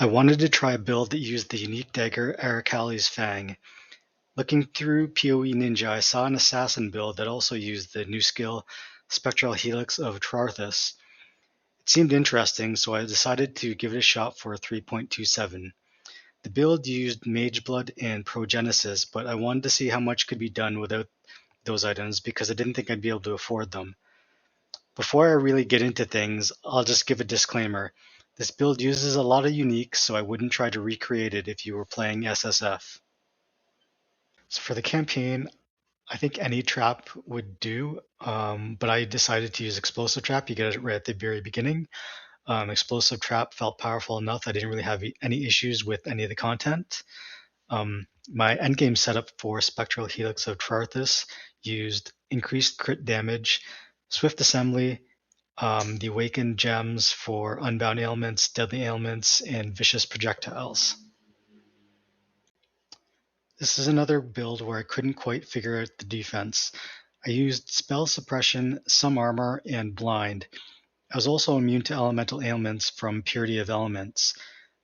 I wanted to try a build that used the unique dagger Arakaali's Fang. Looking through PoE Ninja, I saw an assassin build that also used the new skill Spectral Helix of Trarthus. It seemed interesting, so I decided to give it a shot for 3.27. The build used Mage Blood and Progenesis, but I wanted to see how much could be done without those items because I didn't think I'd be able to afford them. Before I really get into things, I'll just give a disclaimer. This build uses a lot of uniques, so I wouldn't try to recreate it if you were playing SSF. So for the campaign, I think any trap would do, but I decided to use Explosive Trap. You get it right at the very beginning. Explosive Trap felt powerful enough that I didn't really have any issues with any of the content. My endgame setup for Spectral Helix of Trarthus used increased crit damage, Swift Assembly, the Awakened Gems for Unbound Ailments, Deadly Ailments, and Vicious Projectiles. This is another build where I couldn't quite figure out the defense. I used Spell Suppression, some Armor, and Blind. I was also immune to elemental ailments from Purity of Elements.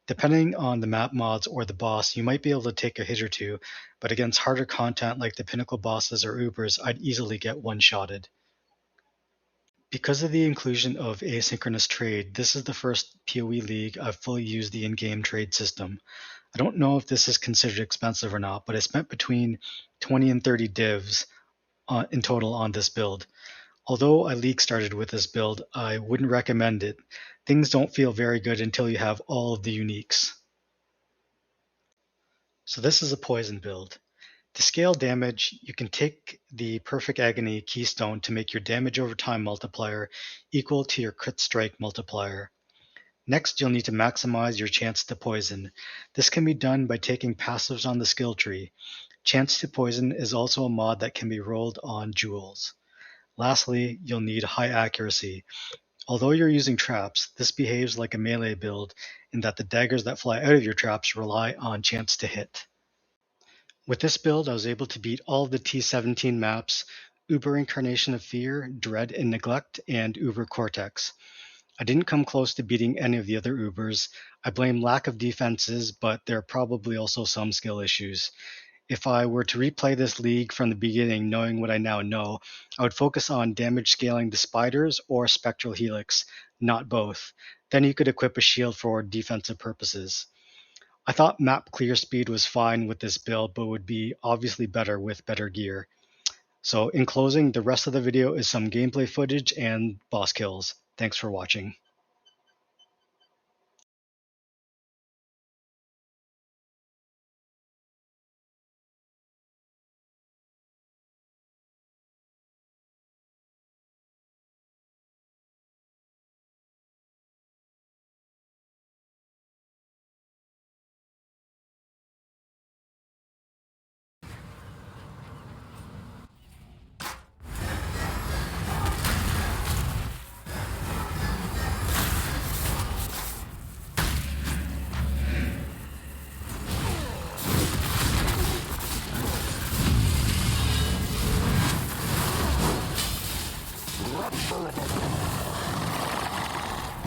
Depending on the map mods or the boss, you might be able to take a hit or two, but against harder content like the Pinnacle bosses or Ubers, I'd easily get one-shotted. Because of the inclusion of asynchronous trade, this is the first PoE league I've fully used the in-game trade system. I don't know if this is considered expensive or not, but I spent between 20 and 30 divs in total on this build. Although I league started with this build, I wouldn't recommend it. Things don't feel very good until you have all of the uniques. So this is a poison build. To scale damage, you can take the Perfect Agony keystone to make your damage over time multiplier equal to your crit strike multiplier. Next, you'll need to maximize your chance to poison. This can be done by taking passives on the skill tree. Chance to poison is also a mod that can be rolled on jewels. Lastly, you'll need high accuracy. Although you're using traps, this behaves like a melee build in that the daggers that fly out of your traps rely on chance to hit. With this build, I was able to beat all of the T17 maps, Uber Incarnation of Fear, Dread and Neglect, and Uber Cortex. I didn't come close to beating any of the other Ubers. I blame lack of defenses, but there are probably also some skill issues. If I were to replay this league from the beginning, knowing what I now know, I would focus on damage scaling the spiders or Spectral Helix, not both. Then you could equip a shield for defensive purposes. I thought map clear speed was fine with this build, but would be obviously better with better gear. So in closing, the rest of the video is some gameplay footage and boss kills. Thanks for watching.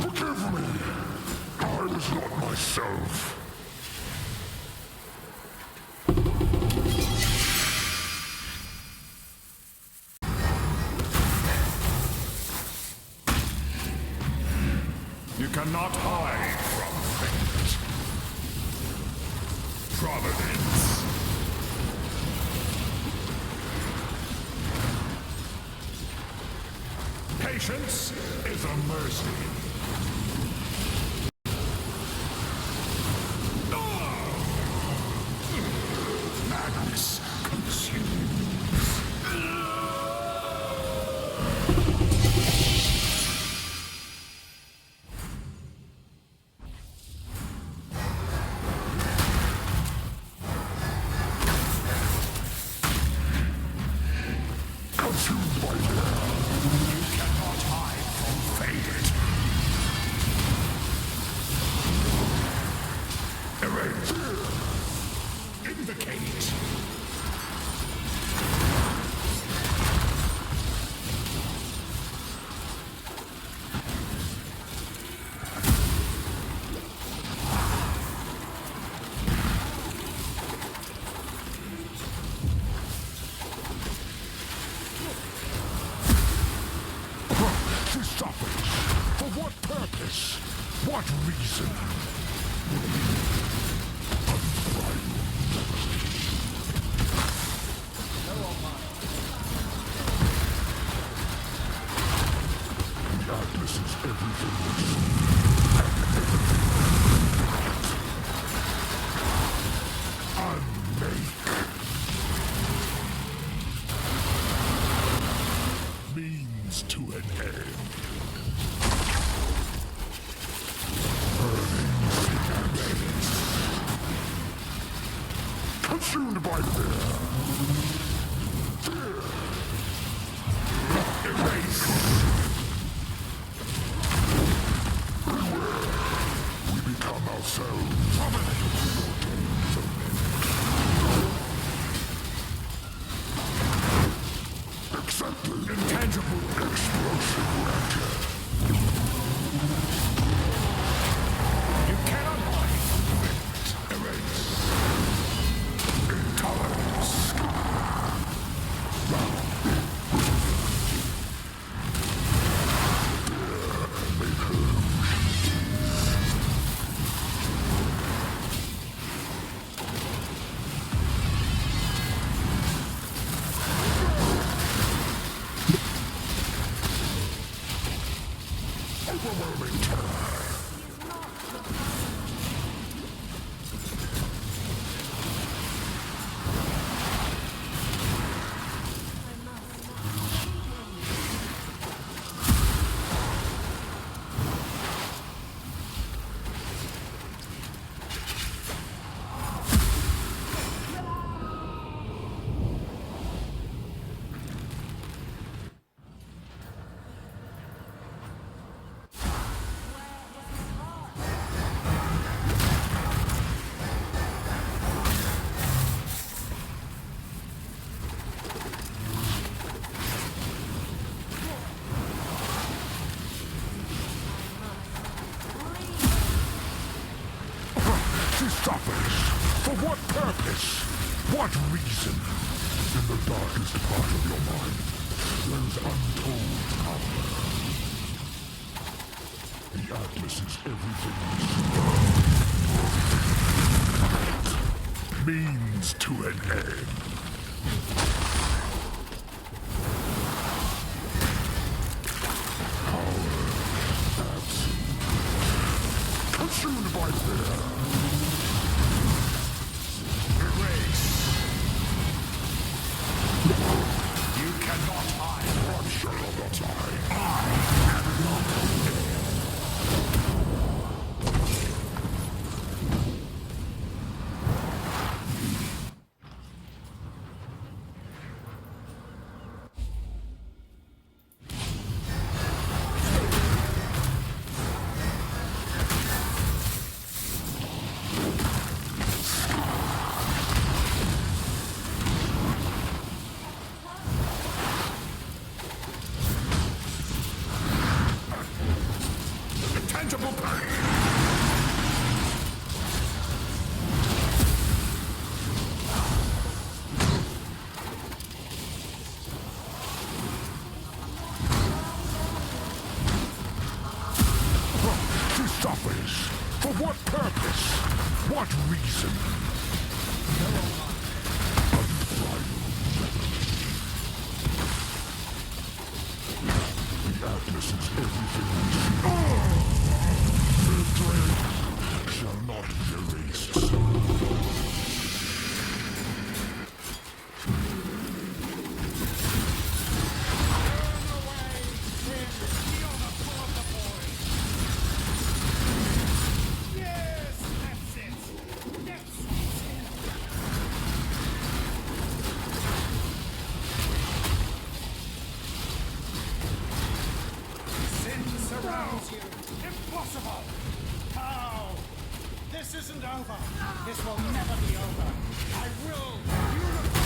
Forgive me! I was not myself. You cannot hide from things. Providence. Patience is a mercy. Madness consumes. Consumed by hell. You cannot hide from fate. reason? The Atlas is everything. Means to an end. Consumed by fear. Fear. Erase. We become ourselves. Accepted. Intangible explosive rapture. You cannot hide. Erase. Intolerance. Overwhelming terror. For what purpose? What reason? In the darkest part of your mind, there is untold power. The Atlas is everything. Means to an end. Power absolute. Consumed by fear. You cannot hide. One shall not hide. I am not dead. Tangible pain. She suffers. For what purpose? What reason? The Atlas is everything. Shall not be erased. Surrounds you! Impossible! How? This isn't over! This will never be over! I will unify